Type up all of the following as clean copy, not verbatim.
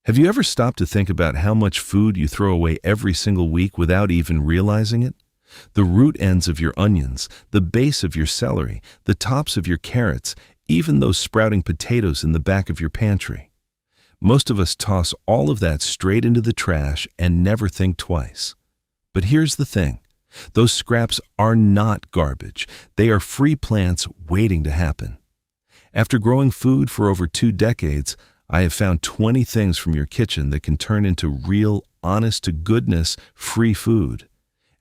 Have you ever stopped to think about how much food you throw away every single week without even realizing it? The root ends of your onions, the base of your celery, the tops of your carrots, even those sprouting potatoes in the back of your pantry. Most of us toss all of that straight into the trash and never think twice. But here's the thing. Those scraps are not garbage. They are free plants waiting to happen. After growing food for over 2 decades, I have found 20 things from your kitchen that can turn into real, honest-to-goodness, free food.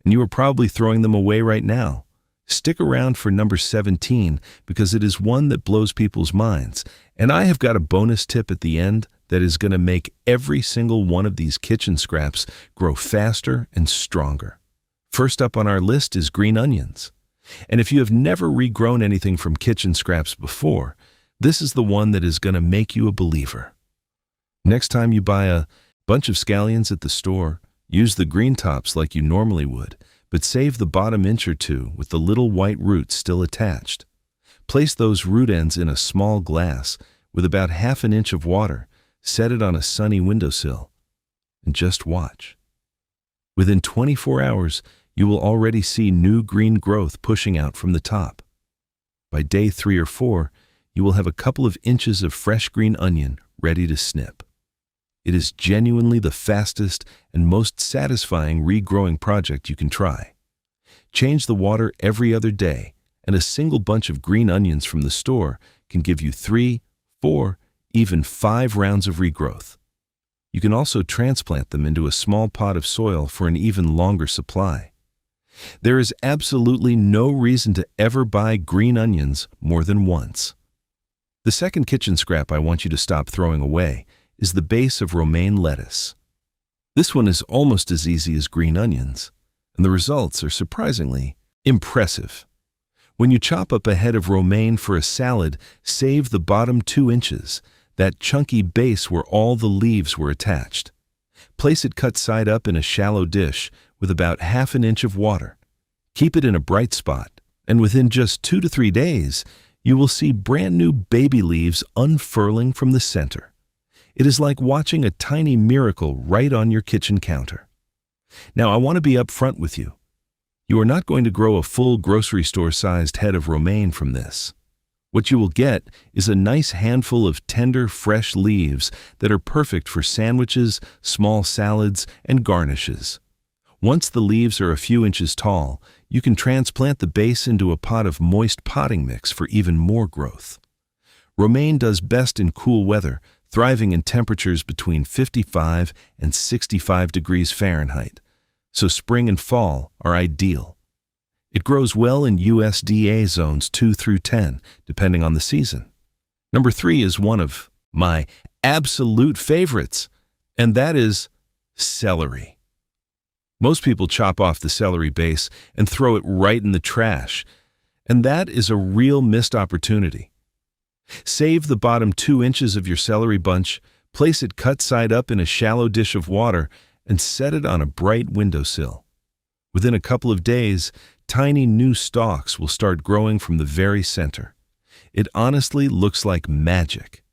And you are probably throwing them away right now. Stick around for number 17 because it is one that blows people's minds. And I have got a bonus tip at the end that is going to make every single one of these kitchen scraps grow faster and stronger. First up on our list is green onions. And if you have never regrown anything from kitchen scraps before, this is the one that is going to make you a believer. Next time you buy a bunch of scallions at the store, use the green tops like you normally would, but save the bottom inch or two with the little white roots still attached. Place those root ends in a small glass with about ½ an inch of water. Set it on a sunny windowsill, and just watch. Within 24 hours, you will already see new green growth pushing out from the top. By day 3 or 4, you will have a couple of inches of fresh green onion ready to snip. It is genuinely the fastest and most satisfying regrowing project you can try. Change the water every other day, and a single bunch of green onions from the store can give you 3, 4, even 5 rounds of regrowth. You can also transplant them into a small pot of soil for an even longer supply. There is absolutely no reason to ever buy green onions more than once. The second kitchen scrap I want you to stop throwing away is the base of romaine lettuce. This one is almost as easy as green onions, and the results are surprisingly impressive. When you chop up a head of romaine for a salad, save the bottom 2 inches, that chunky base where all the leaves were attached. Place it cut side up in a shallow dish with about ½ an inch of water. Keep it in a bright spot, and within just 2 to 3 days, you will see brand new baby leaves unfurling from the center. It is like watching a tiny miracle right on your kitchen counter. Now, I want to be upfront with you. You are not going to grow a full grocery store-sized head of romaine from this. What you will get is a nice handful of tender, fresh leaves that are perfect for sandwiches, small salads, and garnishes. Once the leaves are a few inches tall, you can transplant the base into a pot of moist potting mix for even more growth. Romaine does best in cool weather, thriving in temperatures between 55 and 65 degrees Fahrenheit, so spring and fall are ideal. It grows well in USDA zones 2 through 10, depending on the season. Number 3 is one of my absolute favorites, and that is celery. Most people chop off the celery base and throw it right in the trash, and that is a real missed opportunity. Save the bottom 2 inches of your celery bunch, place it cut side up in a shallow dish of water, and set it on a bright windowsill. Within a couple of days, tiny new stalks will start growing from the very center. It honestly looks like magic.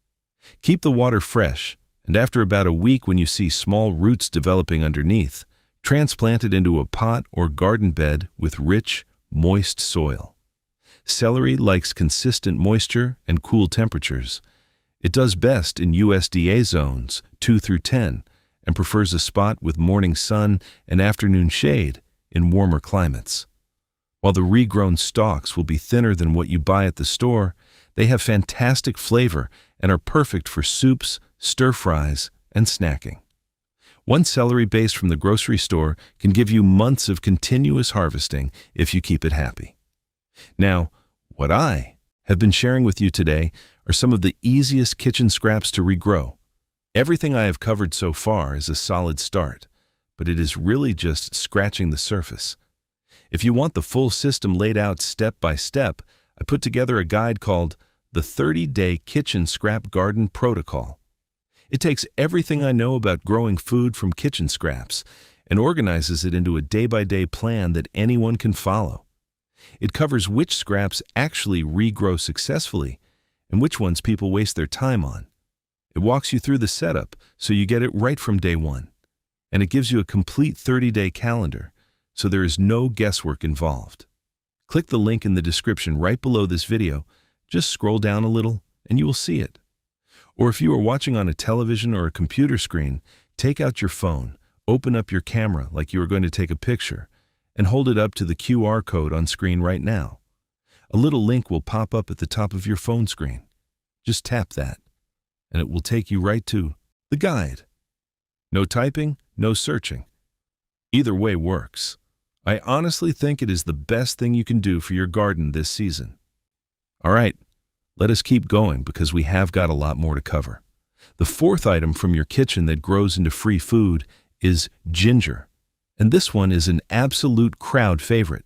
Keep the water fresh, and after about a week when you see small roots developing underneath, transplant it into a pot or garden bed with rich, moist soil. Celery likes consistent moisture and cool temperatures. It does best in USDA zones 2 through 10 and prefers a spot with morning sun and afternoon shade in warmer climates. While the regrown stalks will be thinner than what you buy at the store, they have fantastic flavor and are perfect for soups, stir-fries, and snacking. One celery base from the grocery store can give you months of continuous harvesting if you keep it happy. Now, what I have been sharing with you today are some of the easiest kitchen scraps to regrow. Everything I have covered so far is a solid start, but it is really just scratching the surface. If you want the full system laid out step by step, I put together a guide called the 30-Day Kitchen Scrap Garden Protocol. It takes everything I know about growing food from kitchen scraps and organizes it into a day-by-day plan that anyone can follow. It covers which scraps actually regrow successfully and which ones people waste their time on. It walks you through the setup so you get it right from day one. And it gives you a complete 30-day calendar, so there is no guesswork involved. Click the link in the description right below this video. Just scroll down a little and you will see it. Or if you are watching on a television or a computer screen, take out your phone, open up your camera like you are going to take a picture, and hold it up to the QR code on screen right now. A little link will pop up at the top of your phone screen. Just tap that, and it will take you right to the guide. No typing, no searching. Either way works. I honestly think it is the best thing you can do for your garden this season. All right, let us keep going because we have got a lot more to cover. The fourth item from your kitchen that grows into free food is ginger. And this one is an absolute crowd favorite.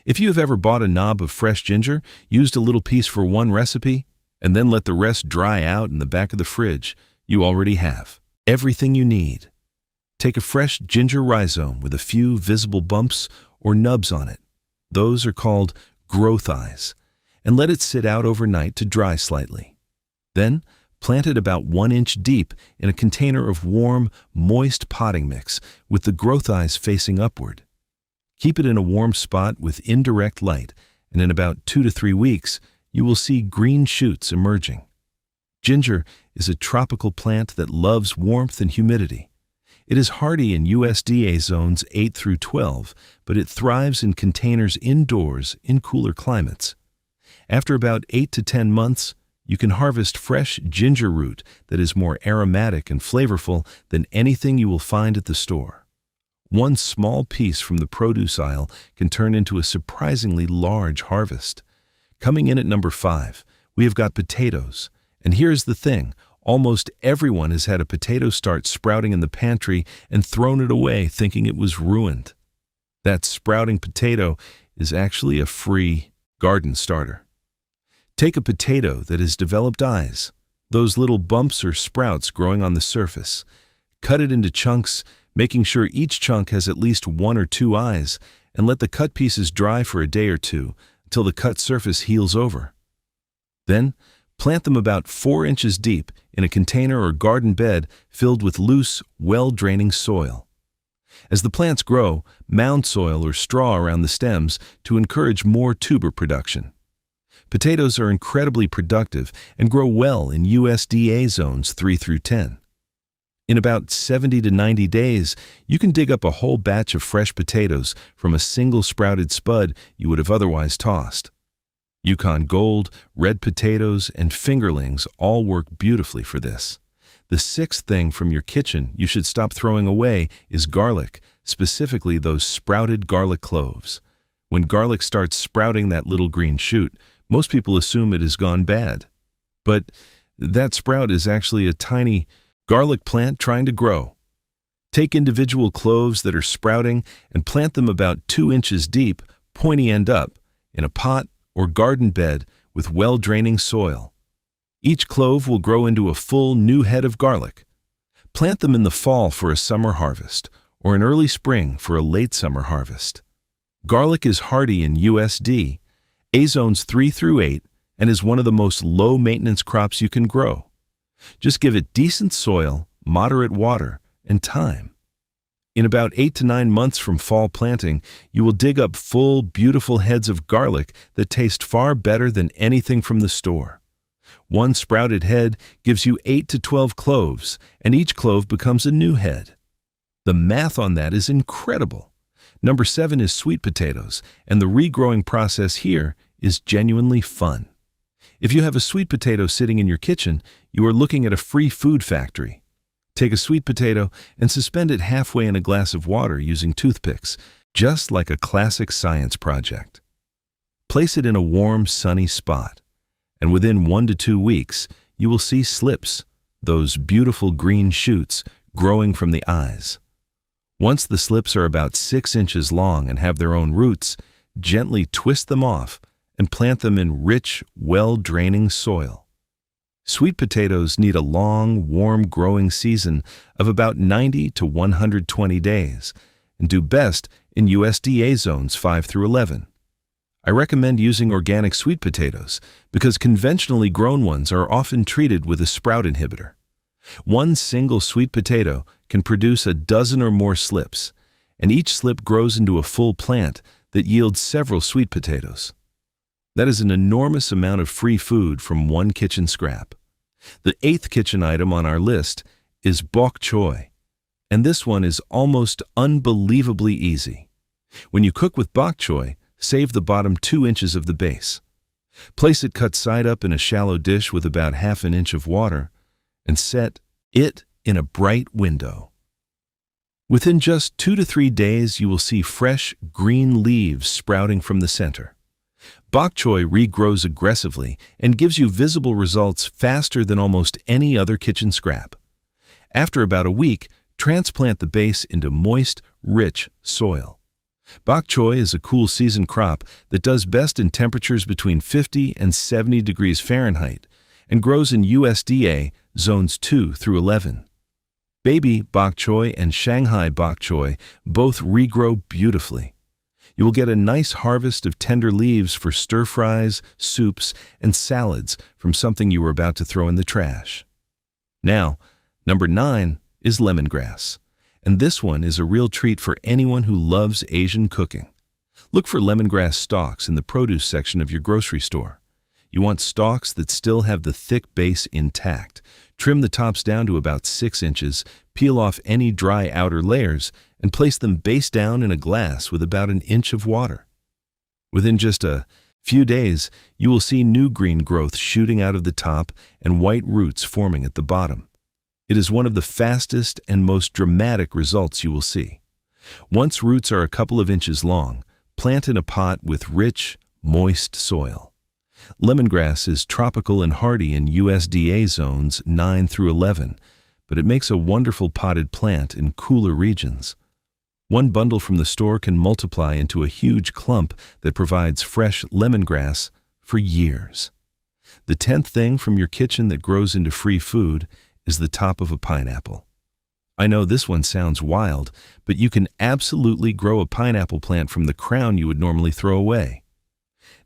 If you have ever bought a knob of fresh ginger, used a little piece for one recipe, and then let the rest dry out in the back of the fridge, you already have everything you need. Take a fresh ginger rhizome with a few visible bumps or nubs on it. Those are called growth eyes, and let it sit out overnight to dry slightly. Then, plant it about 1 inch deep in a container of warm, moist potting mix with the growth eyes facing upward. Keep it in a warm spot with indirect light, and in about 2 to 3 weeks, you will see green shoots emerging. Ginger is a tropical plant that loves warmth and humidity. It is hardy in USDA zones 8 through 12, but it thrives in containers indoors in cooler climates. After about 8 to 10 months, you can harvest fresh ginger root that is more aromatic and flavorful than anything you will find at the store. One small piece from the produce aisle can turn into a surprisingly large harvest. Coming in at number 5, we have got potatoes. And here's the thing, almost everyone has had a potato start sprouting in the pantry and thrown it away thinking it was ruined. That sprouting potato is actually a free garden starter. Take a potato that has developed eyes, those little bumps or sprouts growing on the surface. Cut it into chunks, making sure each chunk has at least 1 or 2 eyes, and let the cut pieces dry for a day or two until the cut surface heals over. Then, plant them about 4 inches deep in a container or garden bed filled with loose, well-draining soil. As the plants grow, mound soil or straw around the stems to encourage more tuber production. Potatoes are incredibly productive and grow well in USDA zones 3 through 10. In about 70 to 90 days, you can dig up a whole batch of fresh potatoes from a single sprouted spud you would have otherwise tossed. Yukon Gold, red potatoes, and fingerlings all work beautifully for this. The sixth thing from your kitchen you should stop throwing away is garlic, specifically those sprouted garlic cloves. When garlic starts sprouting that little green shoot, most people assume it has gone bad. But that sprout is actually a tiny garlic plant trying to grow. Take individual cloves that are sprouting and plant them about 2 inches deep, pointy end up, in a pot or garden bed with well-draining soil. Each clove will grow into a full new head of garlic. Plant them in the fall for a summer harvest or in early spring for a late summer harvest. Garlic is hardy in USD, A zones 3 through 8, and is one of the most low-maintenance crops you can grow. Just give it decent soil, moderate water, and time. In about 8 to 9 months from fall planting, you will dig up full, beautiful heads of garlic that taste far better than anything from the store. One sprouted head gives you 8 to 12 cloves, and each clove becomes a new head. The math on that is incredible. Number 7 is sweet potatoes, and the regrowing process here is genuinely fun. If you have a sweet potato sitting in your kitchen, you are looking at a free food factory. Take a sweet potato and suspend it halfway in a glass of water using toothpicks, just like a classic science project. Place it in a warm, sunny spot, and within 1 to 2 weeks, you will see slips, those beautiful green shoots growing from the eyes. Once the slips are about 6 inches long and have their own roots, gently twist them off and plant them in rich, well-draining soil. Sweet potatoes need a long, warm growing season of about 90 to 120 days and do best in USDA zones 5 through 11. I recommend using organic sweet potatoes because conventionally grown ones are often treated with a sprout inhibitor. One single sweet potato can produce a dozen or more slips, and each slip grows into a full plant that yields several sweet potatoes. That is an enormous amount of free food from one kitchen scrap. The 8th kitchen item on our list is bok choy, and this one is almost unbelievably easy. When you cook with bok choy, save the bottom 2 inches of the base. Place it cut side up in a shallow dish with about ½ an inch of water and set it in a bright window. Within just 2 to 3 days, you will see fresh, green leaves sprouting from the center. Bok choy regrows aggressively and gives you visible results faster than almost any other kitchen scrap. After about a week, transplant the base into moist, rich soil. Bok choy is a cool season crop that does best in temperatures between 50 and 70 degrees Fahrenheit and grows in USDA zones 2 through 11. Baby bok choy and Shanghai bok choy both regrow beautifully. You will get a nice harvest of tender leaves for stir-fries, soups, and salads from something you were about to throw in the trash. Now, number 9 is lemongrass, and this one is a real treat for anyone who loves Asian cooking. Look for lemongrass stalks in the produce section of your grocery store. You want stalks that still have the thick base intact. Trim the tops down to about 6 inches, peel off any dry outer layers, and place them base down in a glass with about 1 inch of water. Within just a few days, you will see new green growth shooting out of the top and white roots forming at the bottom. It is one of the fastest and most dramatic results you will see. Once roots are a couple of inches long, plant in a pot with rich, moist soil. Lemongrass is tropical and hardy in USDA zones 9 through 11, but it makes a wonderful potted plant in cooler regions. One bundle from the store can multiply into a huge clump that provides fresh lemongrass for years. The 10th thing from your kitchen that grows into free food is the top of a pineapple. I know this one sounds wild, but you can absolutely grow a pineapple plant from the crown you would normally throw away.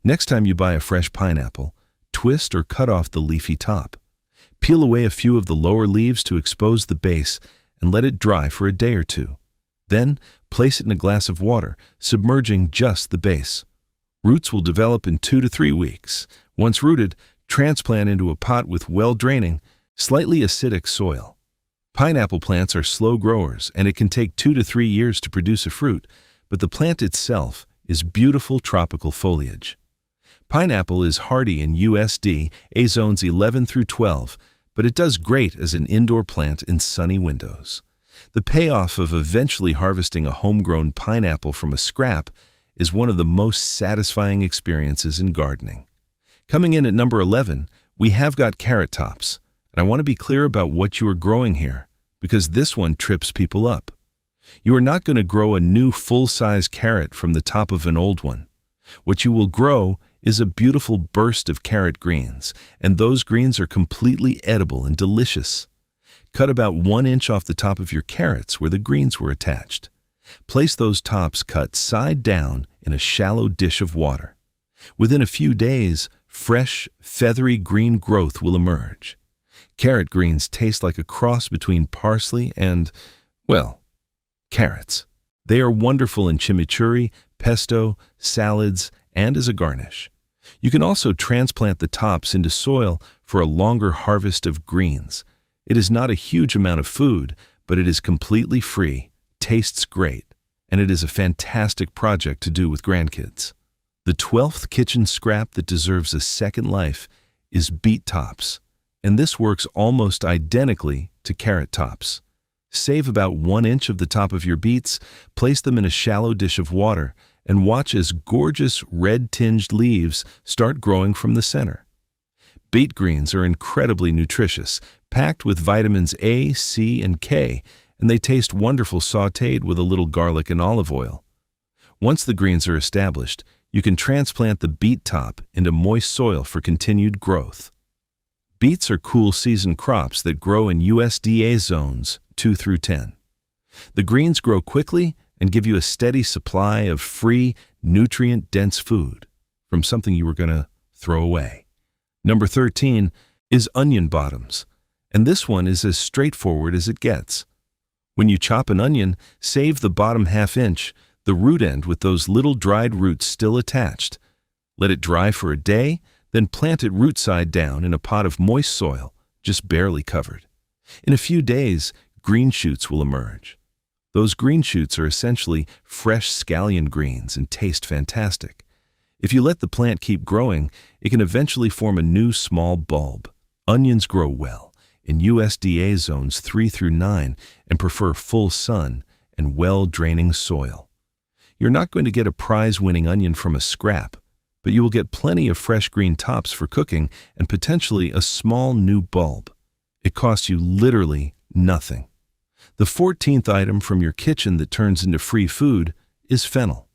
Next time you buy a fresh pineapple, twist or cut off the leafy top. Peel away a few of the lower leaves to expose the base and let it dry for a day or two. Then, place it in a glass of water, submerging just the base. Roots will develop in 2 to 3 weeks. Once rooted, transplant into a pot with well-draining, slightly acidic soil. Pineapple plants are slow growers, and it can take 2 to 3 years to produce a fruit, but the plant itself is beautiful tropical foliage. Pineapple is hardy in USDA zones 11 through 12, but it does great as an indoor plant in sunny windows. The payoff of eventually harvesting a homegrown pineapple from a scrap is one of the most satisfying experiences in gardening. Coming in at number 11, we have got carrot tops, and I want to be clear about what you are growing here, because this one trips people up. You are not going to grow a new full-size carrot from the top of an old one. What you will grow is a beautiful burst of carrot greens, and those greens are completely edible and delicious. Cut about 1 inch off the top of your carrots where the greens were attached. Place those tops cut side down in a shallow dish of water. Within a few days, fresh, feathery green growth will emerge. Carrot greens taste like a cross between parsley and, well, carrots. They are wonderful in chimichurri, pesto, salads, and as a garnish. You can also transplant the tops into soil for a longer harvest of greens. It is not a huge amount of food, but it is completely free, tastes great, and it is a fantastic project to do with grandkids. The 12th kitchen scrap that deserves a second life is beet tops, and this works almost identically to carrot tops. Save about 1 inch of the top of your beets, place them in a shallow dish of water, and watch as gorgeous red-tinged leaves start growing from the center. Beet greens are incredibly nutritious, packed with vitamins A, C, and K, and they taste wonderful sautéed with a little garlic and olive oil. Once the greens are established, you can transplant the beet top into moist soil for continued growth. Beets are cool season crops that grow in USDA zones 2 through 10. The greens grow quickly and give you a steady supply of free, nutrient-dense food from something you were going to throw away. Number 13 is onion bottoms, And this one is as straightforward as it gets. When you chop an onion, save the bottom ½ inch, the root end with those little dried roots still attached. Let it dry for a day, then plant it root side down in a pot of moist soil, just barely covered. In a few days, green shoots will emerge. Those green shoots are essentially fresh scallion greens and taste fantastic. If you let the plant keep growing, it can eventually form a new small bulb. Onions grow well in USDA zones 3 through 9 and prefer full sun and well-draining soil. You're not going to get a prize-winning onion from a scrap, but you will get plenty of fresh green tops for cooking and potentially a small new bulb. It costs you literally nothing. The 14th item from your kitchen that turns into free food is fennel.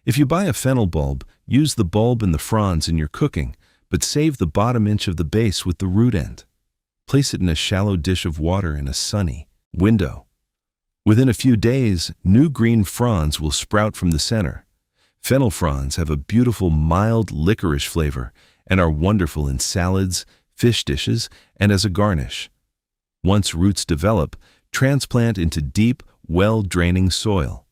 If you buy a fennel bulb, use the bulb and the fronds in your cooking, but save the bottom inch of the base with the root end. Place it in a shallow dish of water in a sunny window. Within a few days, new green fronds will sprout from the center. Fennel fronds have a beautiful mild licorice flavor and are wonderful in salads, fish dishes, and as a garnish. Once roots develop, transplant into deep, well-draining soil.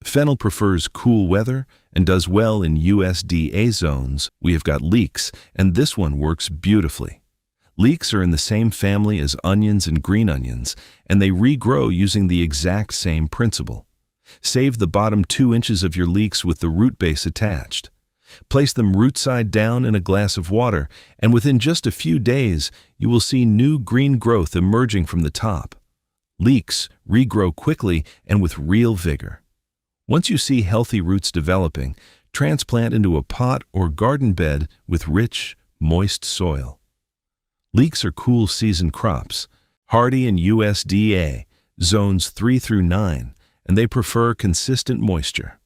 Fennel prefers cool weather and does well in USDA zones. We have got leeks, and this one works beautifully. Leeks are in the same family as onions and green onions, and they regrow using the exact same principle. Save the bottom 2 inches of your leeks with the root base attached. Place them root side down in a glass of water, and within just a few days, you will see new green growth emerging from the top. Leeks regrow quickly and with real vigor. Once you see healthy roots developing, transplant into a pot or garden bed with rich, moist soil. Leeks are cool season crops, hardy in USDA, zones 3 through 9, and they prefer consistent moisture.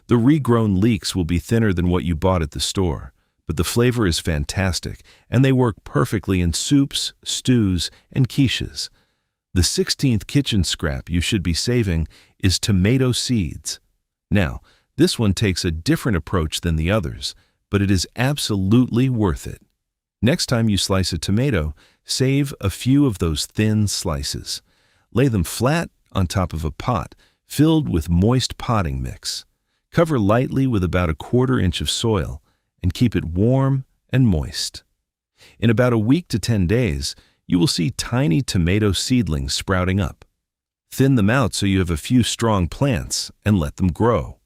The regrown leeks will be thinner than what you bought at the store, but the flavor is fantastic, and they work perfectly in soups, stews, and quiches. The 16th kitchen scrap you should be saving is tomato seeds. Now, this one takes a different approach than the others, but it is absolutely worth it. Next time you slice a tomato, save a few of those thin slices. Lay them flat on top of a pot filled with moist potting mix. Cover lightly with about 1/4 inch of soil and keep it warm and moist. In about a week to 10 days, you will see tiny tomato seedlings sprouting up. Thin them out so you have a few strong plants and let them grow.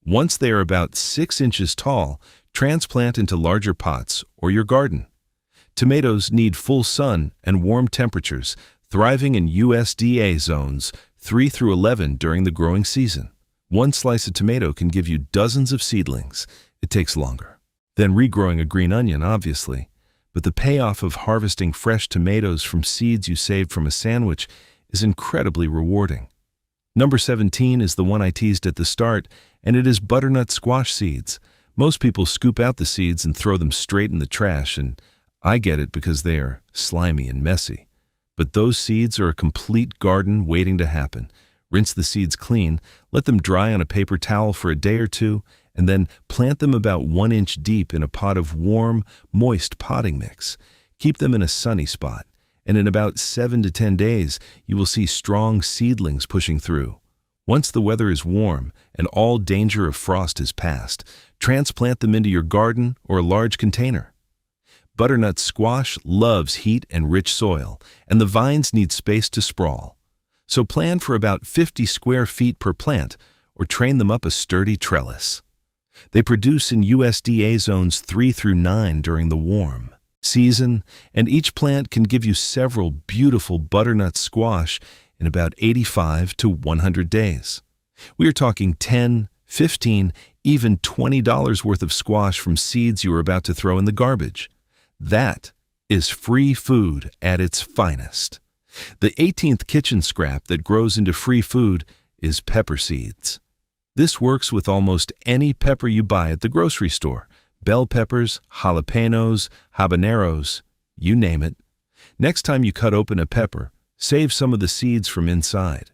Once they are about 6 inches tall, transplant into larger pots or your garden. Tomatoes need full sun and warm temperatures, thriving in USDA zones 3 through 11 during the growing season. One slice of tomato can give you dozens of seedlings. It takes longer than regrowing a green onion, obviously, but the payoff of harvesting fresh tomatoes from seeds you saved from a sandwich is incredibly rewarding. Number 17 is the one I teased at the start, and it is butternut squash seeds. Most people scoop out the seeds and throw them straight in the trash, and I get it because they are slimy and messy. But those seeds are a complete garden waiting to happen. Rinse the seeds clean, let them dry on a paper towel for a day or two, and then plant them about 1 inch deep in a pot of warm, moist potting mix. Keep them in a sunny spot, and in about 7 to 10 days, you will see strong seedlings pushing through. Once the weather is warm and all danger of frost is past, transplant them into your garden or a large container. Butternut squash loves heat and rich soil, and the vines need space to sprawl. So plan for about 50 square feet per plant, or train them up a sturdy trellis. They produce in USDA zones 3 through 9 during the warm season, and each plant can give you several beautiful butternut squash in about 85 to 100 days. We are talking $10, $15, even $20 worth of squash from seeds you are about to throw in the garbage. That is free food at its finest. The 18th kitchen scrap that grows into free food is pepper seeds. This works with almost any pepper you buy at the grocery store. Bell peppers, jalapenos, habaneros, you name it. Next time you cut open a pepper, save some of the seeds from inside.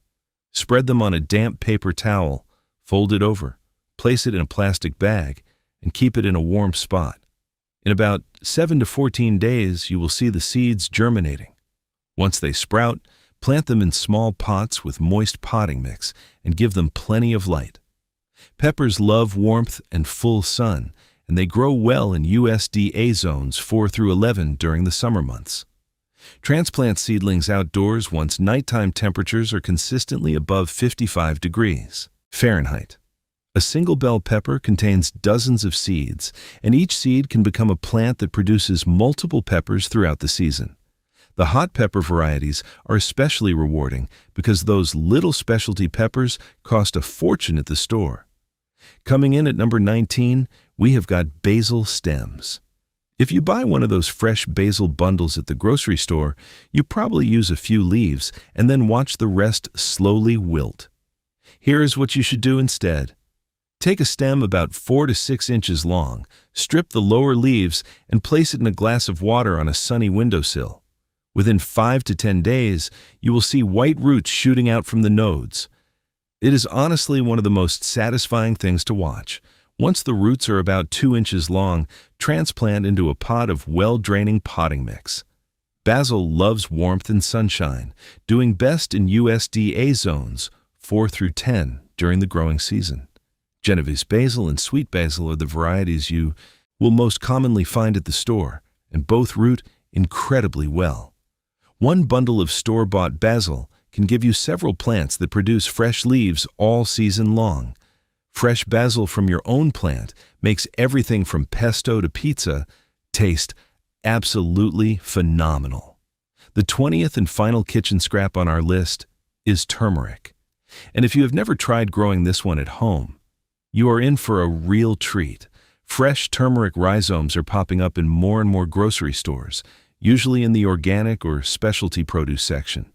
Spread them on a damp paper towel, fold it over, place it in a plastic bag, and keep it in a warm spot. In about 7 to 14 days, you will see the seeds germinating. Once they sprout, plant them in small pots with moist potting mix and give them plenty of light. Peppers love warmth and full sun, and they grow well in USDA zones 4 through 11 during the summer months. Transplant seedlings outdoors once nighttime temperatures are consistently above 55 degrees Fahrenheit. A single bell pepper contains dozens of seeds, and each seed can become a plant that produces multiple peppers throughout the season. The hot pepper varieties are especially rewarding because those little specialty peppers cost a fortune at the store. Coming in at number 19, we have got basil stems. If you buy one of those fresh basil bundles at the grocery store, you probably use a few leaves and then watch the rest slowly wilt. Here is what you should do instead. Take a stem about 4 to 6 inches long, strip the lower leaves, and place it in a glass of water on a sunny windowsill. Within 5 to 10 days, you will see white roots shooting out from the nodes. It is honestly one of the most satisfying things to watch. Once the roots are about 2 inches long, transplant into a pot of well-draining potting mix. Basil loves warmth and sunshine, doing best in USDA zones 4 through 10 during the growing season. Genovese basil and sweet basil are the varieties you will most commonly find at the store, and both root incredibly well. One bundle of store-bought basil can give you several plants that produce fresh leaves all season long. Fresh basil from your own plant makes everything from pesto to pizza taste absolutely phenomenal. The 20th and final kitchen scrap on our list is turmeric. And if you have never tried growing this one at home, you are in for a real treat. Fresh turmeric rhizomes are popping up in more and more grocery stores, usually in the organic or specialty produce section.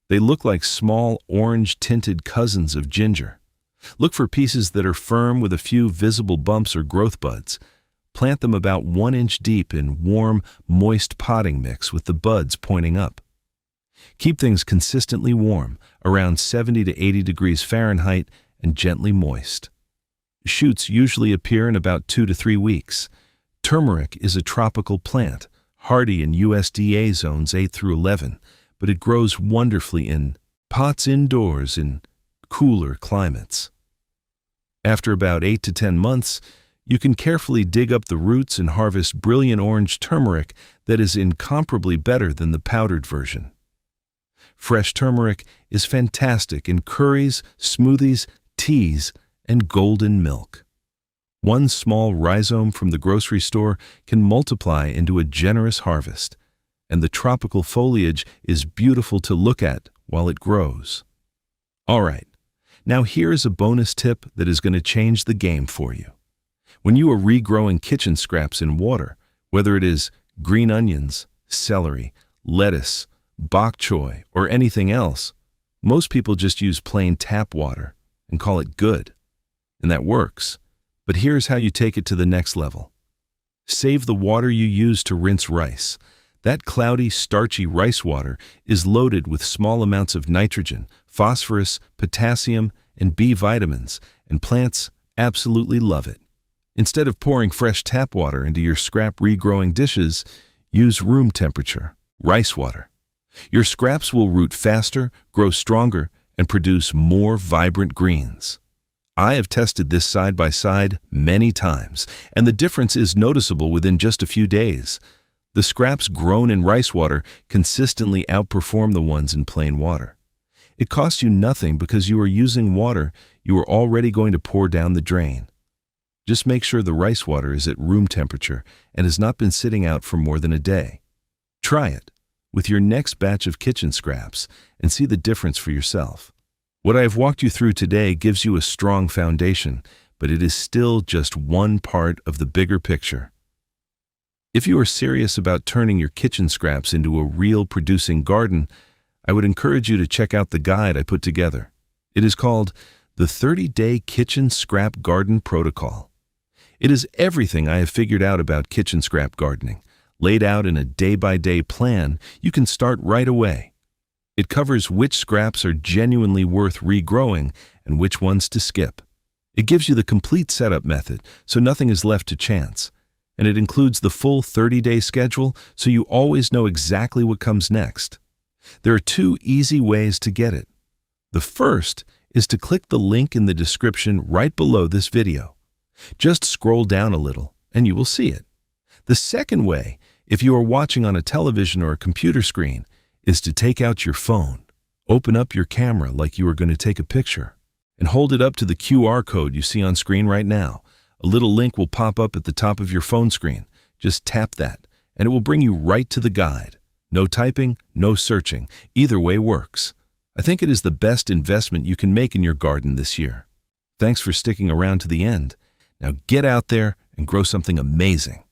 They look like small orange-tinted cousins of ginger. Look for pieces that are firm with a few visible bumps or growth buds. Plant them about 1 inch deep in warm, moist potting mix with the buds pointing up. Keep things consistently warm, around 70 to 80 degrees Fahrenheit, and gently moist. Shoots usually appear in about 2 to 3 weeks. Turmeric is a tropical plant, hardy in USDA zones 8 through 11, but it grows wonderfully in pots indoors in cooler climates. After about 8 to 10 months, you can carefully dig up the roots and harvest brilliant orange turmeric that is incomparably better than the powdered version. Fresh turmeric is fantastic in curries, smoothies, teas, and golden milk. One small rhizome from the grocery store can multiply into a generous harvest, and the tropical foliage is beautiful to look at while it grows. All right, now here is a bonus tip that is going to change the game for you. When you are regrowing kitchen scraps in water, whether it is green onions, celery, lettuce, bok choy, or anything else, most people just use plain tap water and call it good. And that works. But here's how you take it to the next level. Save the water you use to rinse rice. That cloudy, starchy rice water is loaded with small amounts of nitrogen, phosphorus, potassium, and B vitamins, and plants absolutely love it. Instead of pouring fresh tap water into your scrap regrowing dishes, use room temperature rice water. Your scraps will root faster, grow stronger, and produce more vibrant greens. I have tested this side by side many times, and the difference is noticeable within just a few days. The scraps grown in rice water consistently outperform the ones in plain water. It costs you nothing because you are using water you are already going to pour down the drain. Just make sure the rice water is at room temperature and has not been sitting out for more than a day. Try it with your next batch of kitchen scraps and see the difference for yourself. What I have walked you through today gives you a strong foundation, but it is still just one part of the bigger picture. If you are serious about turning your kitchen scraps into a real producing garden, I would encourage you to check out the guide I put together. It is called the 30-Day Kitchen Scrap Garden Protocol. It is everything I have figured out about kitchen scrap gardening, laid out in a day-by-day plan you can start right away. It covers which scraps are genuinely worth regrowing and which ones to skip. It gives you the complete setup method, so nothing is left to chance. And it includes the full 30-day schedule, so you always know exactly what comes next. There are two easy ways to get it. The first is to click the link in the description right below this video. Just scroll down a little and you will see it. The second way, if you are watching on a television or a computer screen, is to take out your phone, open up your camera like you are going to take a picture, and hold it up to the QR code you see on screen right now. A little link will pop up at the top of your phone screen. Just tap that, and it will bring you right to the guide. No typing, no searching. Either way works. I think it is the best investment you can make in your garden this year. Thanks for sticking around to the end. Now get out there and grow something amazing.